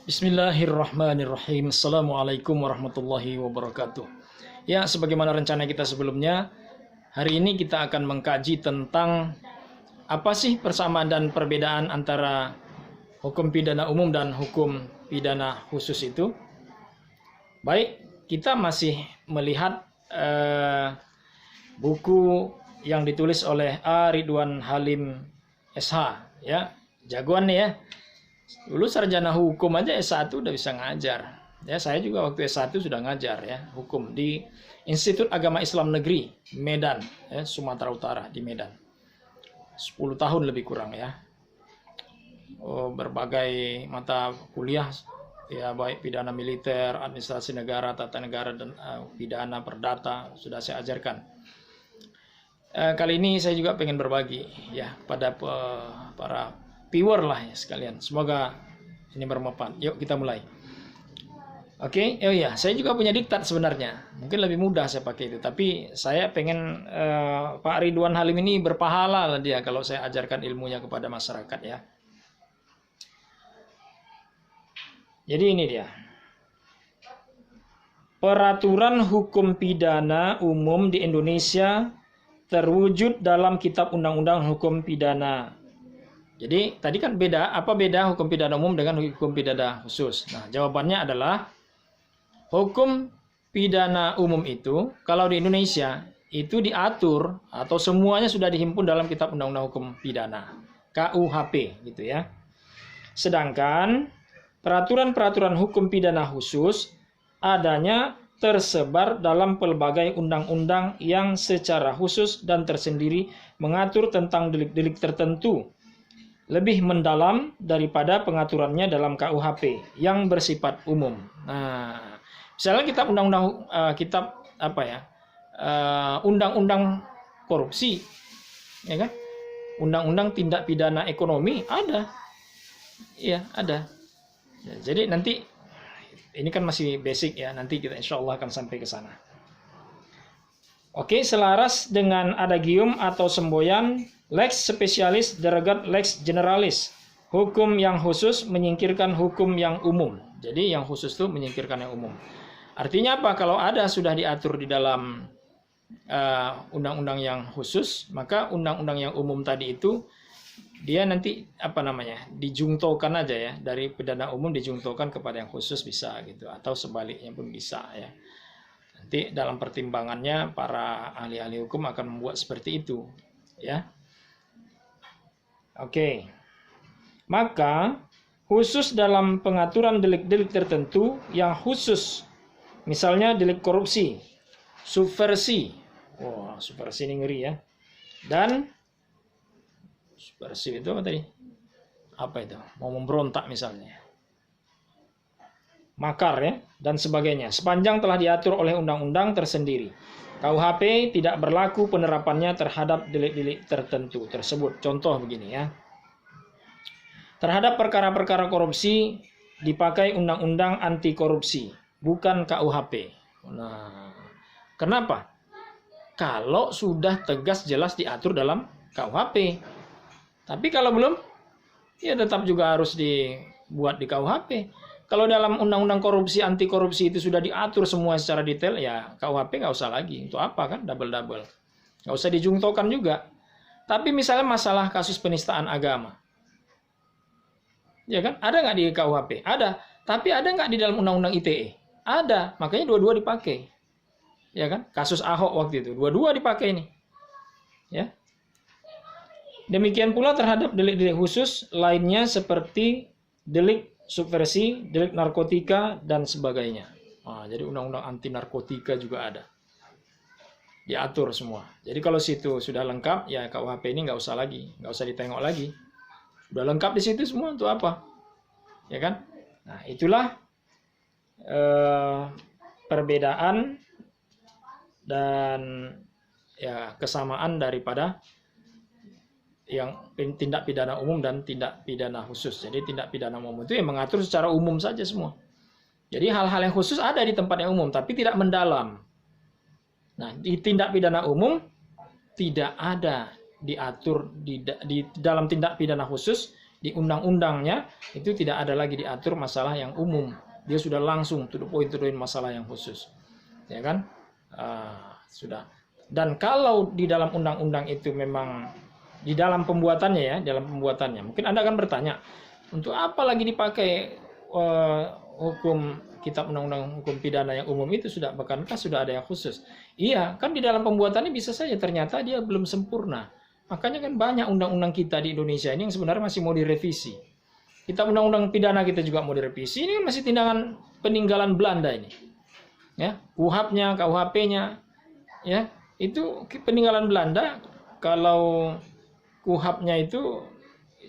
Bismillahirrahmanirrahim. Assalamualaikum warahmatullahi wabarakatuh. Ya, sebagaimana rencana kita sebelumnya, hari ini kita akan mengkaji tentang apa sih persamaan dan perbedaan antara hukum pidana umum dan hukum pidana khusus itu. Baik, kita masih melihat buku yang ditulis oleh A. Ridwan Halim SH, ya, jagoan nih ya. Dulu sarjana hukum aja S1 udah bisa ngajar. Ya, saya juga waktu S1 sudah ngajar ya, hukum di Institut Agama Islam Negeri Medan, ya, Sumatera Utara di Medan. 10 tahun lebih kurang ya. Berbagai mata kuliah ya, baik pidana militer, administrasi negara, tata negara, dan pidana perdata sudah saya ajarkan. Kali ini saya juga pengen berbagi ya pada para viewer lah ya sekalian. Semoga ini bermanfaat. Yuk kita mulai. Oke, oh ya, saya juga punya diktat sebenarnya. Mungkin lebih mudah saya pakai itu, tapi saya pengen Pak Ridwan Halim ini berpahala lah dia kalau saya ajarkan ilmunya kepada masyarakat ya. Jadi ini dia. Peraturan hukum pidana umum di Indonesia terwujud dalam Kitab Undang-Undang Hukum Pidana. Jadi tadi kan beda, apa beda hukum pidana umum dengan hukum pidana khusus? Nah, jawabannya adalah hukum pidana umum itu kalau di Indonesia itu diatur atau semuanya sudah dihimpun dalam Kitab Undang-Undang Hukum Pidana, KUHP gitu ya. Sedangkan peraturan-peraturan hukum pidana khusus adanya tersebar dalam pelbagai undang-undang yang secara khusus dan tersendiri mengatur tentang delik-delik tertentu, lebih mendalam daripada pengaturannya dalam KUHP yang bersifat umum. Nah, misalnya kitab undang-undang undang-undang korupsi, ya kan? Undang-undang tindak pidana ekonomi ada, iya ada. Ya, jadi nanti ini kan masih basic ya, nanti kita insya Allah akan sampai ke sana. Oke, selaras dengan adagium atau semboyan lex specialis derogat lex generalis. Hukum yang khusus menyingkirkan hukum yang umum. Jadi yang khusus itu menyingkirkan yang umum. Artinya apa? Kalau ada sudah diatur di dalam undang-undang yang khusus, maka undang-undang yang umum tadi itu dia nanti dijungtokan aja ya, dari pidana umum dijungtokan kepada yang khusus bisa gitu, atau sebaliknya pun bisa ya. Nanti dalam pertimbangannya para ahli-ahli hukum akan membuat seperti itu ya. Oke. Maka khusus dalam pengaturan delik-delik tertentu yang khusus, misalnya delik korupsi, subversi. Wah, subversi ini ngeri ya. Dan subversi itu apa tadi? Apa itu? Mau memberontak misalnya. Makar ya, dan sebagainya. Sepanjang telah diatur oleh undang-undang tersendiri. KUHP tidak berlaku penerapannya terhadap delik-delik tertentu tersebut. Contoh begini ya. Terhadap perkara-perkara korupsi dipakai undang-undang anti korupsi, bukan KUHP. Nah, kenapa? Kalau sudah tegas jelas diatur dalam KUHP. Tapi kalau belum, ya tetap juga harus dibuat di KUHP. Kalau dalam undang-undang korupsi, anti korupsi itu sudah diatur semua secara detail, ya KUHP nggak usah lagi. Untuk apa kan double-double? Nggak usah dijungtokan juga. Tapi misalnya masalah kasus penistaan agama. Ya kan? Ada nggak di KUHP? Ada. Tapi ada nggak di dalam undang-undang ITE? Ada. Makanya dua-dua dipakai. Ya kan? Kasus Ahok waktu itu. Dua-dua dipakai ini. Ya. Demikian pula terhadap delik-delik khusus lainnya seperti delik subversi, delik narkotika, dan sebagainya. Nah, jadi undang-undang anti narkotika juga ada. Diatur semua. Jadi kalau situ sudah lengkap, ya KUHP ini nggak usah lagi. Nggak usah ditengok lagi. Sudah lengkap di situ semua, untuk apa? Ya kan? Nah, itulah perbedaan dan ya kesamaan daripada yang tindak pidana umum dan tindak pidana khusus. Jadi tindak pidana umum itu yang mengatur secara umum saja semua. Jadi hal-hal yang khusus ada di tempat yang umum, tapi tidak mendalam. Nah, di tindak pidana umum tidak ada diatur di dalam tindak pidana khusus di undang-undangnya itu tidak ada lagi diatur masalah yang umum. Dia sudah langsung to the point masalah yang khusus. Ya kan? Sudah. Dan kalau di dalam undang-undang itu memang di dalam pembuatannya ya, dalam pembuatannya. Mungkin Anda akan bertanya, untuk apa lagi dipakai hukum kitab undang-undang hukum pidana yang umum itu bukankah sudah ada yang khusus? Iya, kan di dalam pembuatannya bisa saja ternyata dia belum sempurna. Makanya kan banyak undang-undang kita di Indonesia ini yang sebenarnya masih mau direvisi. Kitab undang-undang pidana kita juga mau direvisi. Ini masih tindakan peninggalan Belanda ini. Ya, KUHP-nya, KUHP-nya, ya, itu peninggalan Belanda. Kalau KUHP-nya itu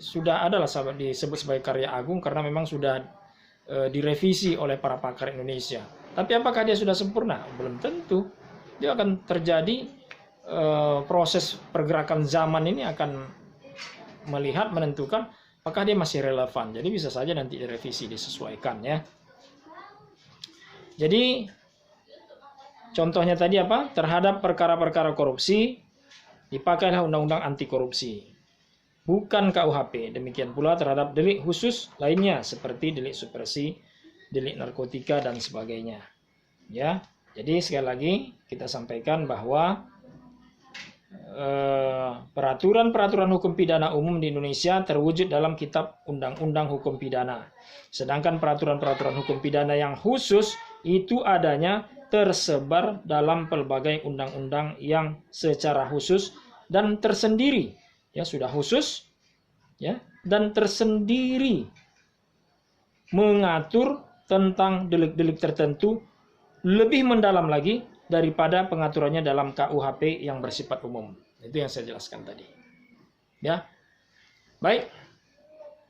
sudah adalah disebut sebagai karya agung karena memang sudah direvisi oleh para pakar Indonesia. Tapi apakah dia sudah sempurna? Belum tentu. Dia akan terjadi proses pergerakan zaman ini akan melihat, menentukan apakah dia masih relevan. Jadi bisa saja nanti direvisi, disesuaikan ya. Jadi contohnya tadi apa? Terhadap perkara-perkara korupsi dipakailah undang-undang anti korupsi, bukan KUHP. Demikian pula terhadap delik khusus lainnya seperti delik subversi, delik narkotika dan sebagainya. Ya, jadi sekali lagi kita sampaikan bahwa peraturan-peraturan hukum pidana umum di Indonesia terwujud dalam kitab undang-undang hukum pidana. Sedangkan peraturan-peraturan hukum pidana yang khusus itu adanya tersebar dalam pelbagai undang-undang yang secara khusus dan tersendiri. Ya, sudah khusus ya, dan tersendiri mengatur tentang delik-delik tertentu lebih mendalam lagi daripada pengaturannya dalam KUHP yang bersifat umum. Itu yang saya jelaskan tadi. Ya. Baik.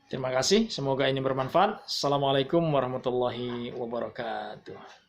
Terima kasih, semoga ini bermanfaat. Assalamualaikum warahmatullahi wabarakatuh.